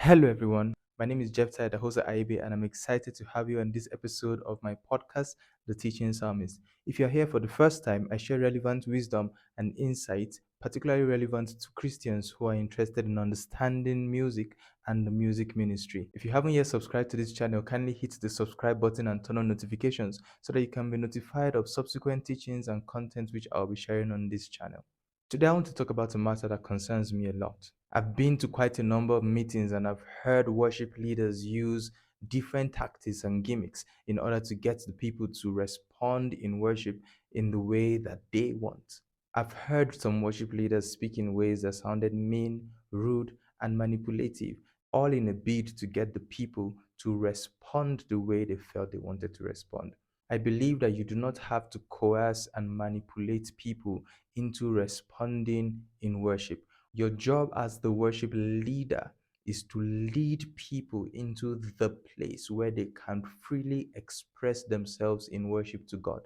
Hello, everyone. My name is Jeff Ty, the host of IAB, and I'm excited to have you on this episode of my podcast, The Teaching Psalmist. If you're here for the first time, I share relevant wisdom and insights, particularly relevant to Christians who are interested in understanding music and the music ministry. If you haven't yet subscribed to this channel, kindly hit the subscribe button and turn on notifications so that you can be notified of subsequent teachings and content which I'll be sharing on this channel. Today, I want to talk about a matter that concerns me a lot. I've been to quite a number of meetings and I've heard worship leaders use different tactics and gimmicks in order to get the people to respond in worship in the way that they want. I've heard some worship leaders speak in ways that sounded mean, rude, and manipulative, all in a bid to get the people to respond the way they felt they wanted to respond. I believe that you do not have to coerce and manipulate people into responding in worship. Your job as the worship leader is to lead people into the place where they can freely express themselves in worship to God.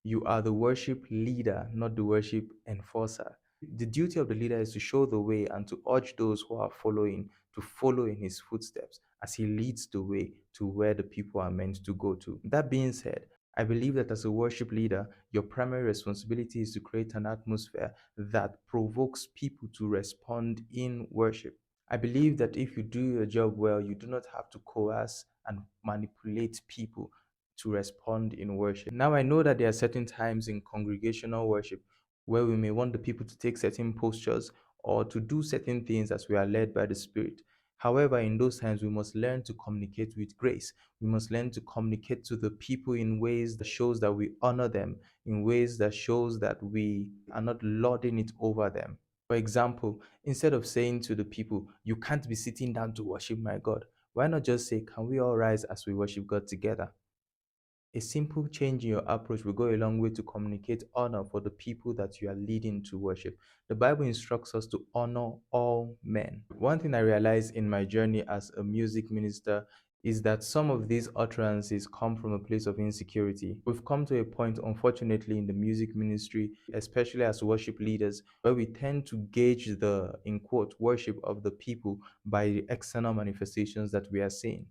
You are the worship leader, not the worship enforcer. The duty of the leader is to show the way and to urge those who are following to follow in his footsteps as he leads the way to where the people are meant to go to. That being said, I believe that as a worship leader, your primary responsibility is to create an atmosphere that provokes people to respond in worship. I believe that if you do your job well, you do not have to coerce and manipulate people to respond in worship. Now, I know that there are certain times in congregational worship where we may want the people to take certain postures or to do certain things as we are led by the Spirit. However, in those times, we must learn to communicate with grace. We must learn to communicate to the people in ways that shows that we honor them, in ways that shows that we are not lording it over them. For example, instead of saying to the people, you can't be sitting down to worship my God, why not just say, can we all rise as we worship God together? A simple change in your approach will go a long way to communicate honor for the people that you are leading to worship. The Bible instructs us to honor all men. One thing I realized in my journey as a music minister is that some of these utterances come from a place of insecurity. We've come to a point, unfortunately, in the music ministry, especially as worship leaders, where we tend to gauge the, in quote, worship of the people by the external manifestations that we are seeing.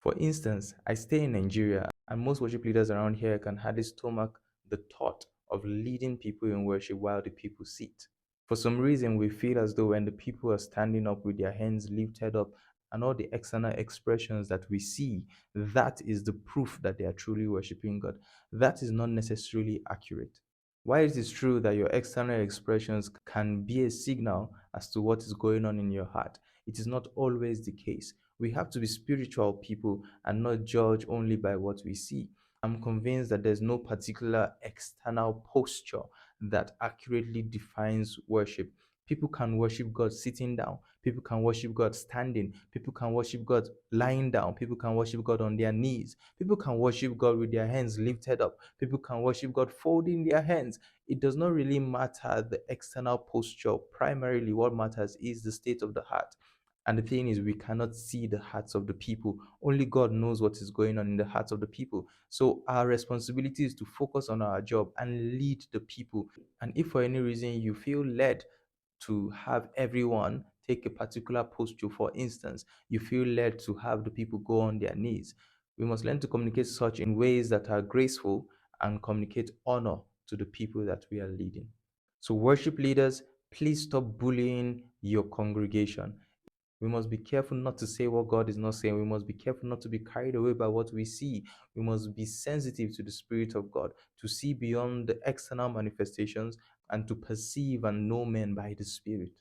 For instance, I stay in Nigeria, and most worship leaders around here can hardly stomach the thought of leading people in worship while the people sit. For some reason, we feel as though when the people are standing up with their hands lifted up and all the external expressions that we see, that is the proof that they are truly worshiping God. That is not necessarily accurate. While it is true that your external expressions can be a signal as to what is going on in your heart, it is not always the case. We have to be spiritual people and not judge only by what we see. I'm convinced that there's no particular external posture that accurately defines worship. People can worship God sitting down. People can worship God standing. People can worship God lying down. People can worship God on their knees. People can worship God with their hands lifted up. People can worship God folding their hands. It does not really matter the external posture. Primarily, what matters is the state of the heart. And the thing is, we cannot see the hearts of the people. Only God knows what is going on in the hearts of the people. So our responsibility is to focus on our job and lead the people. And if for any reason you feel led to have everyone take a particular posture, for instance, you feel led to have the people go on their knees, we must learn to communicate such in ways that are graceful and communicate honor to the people that we are leading. So, worship leaders, please stop bullying your congregation. We must be careful not to say what God is not saying. We must be careful not to be carried away by what we see. We must be sensitive to the Spirit of God, to see beyond the external manifestations and to perceive and know men by the Spirit.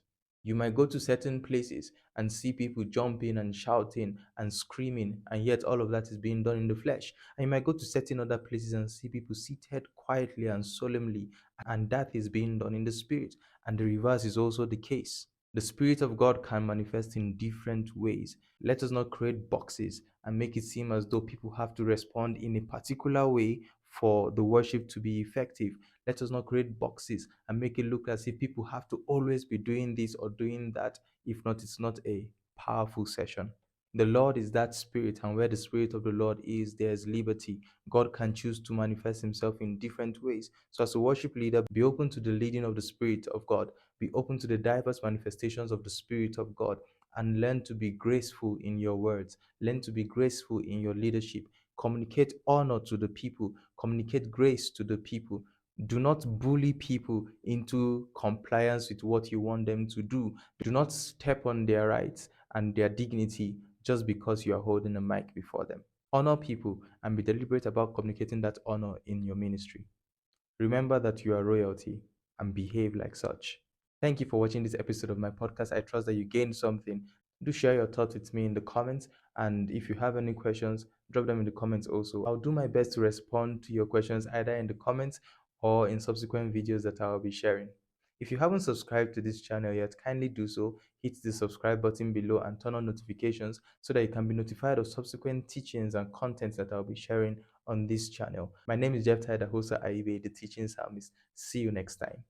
You might go to certain places and see people jumping and shouting and screaming, and yet all of that is being done in the flesh. And you might go to certain other places and see people seated quietly and solemnly, and that is being done in the Spirit. And the reverse is also the case. The Spirit of God can manifest in different ways. Let us not create boxes and make it seem as though people have to respond in a particular way for the worship to be effective. Let us not create boxes and make it look as if people have to always be doing this or doing that. If not, it's not a powerful session. The Lord is that Spirit, and where the Spirit of the Lord is, there is liberty. God can choose to manifest Himself in different ways. So, as a worship leader, be open to the leading of the Spirit of God. Be open to the diverse manifestations of the Spirit of God. and learn to be graceful in your words. Learn to be graceful in your leadership. Communicate honor to the people. Communicate grace to the people. Do not bully people into compliance with what you want them to do. Do not step on their rights and their dignity just because you are holding a mic before them. Honor people and be deliberate about communicating that honor in your ministry. Remember that you are royalty and behave like such. Thank you for watching this episode of my podcast. I trust that you gained something. Do share your thoughts with me in the comments. And if you have any questions, drop them in the comments also. I'll do my best to respond to your questions either in the comments or in subsequent videos that I'll be sharing. If you haven't subscribed to this channel yet, kindly do so. Hit the subscribe button below and turn on notifications so that you can be notified of subsequent teachings and contents that I'll be sharing on this channel. My name is Jeff Tyler, host of IEB, the Teaching Psalmist. See you next time.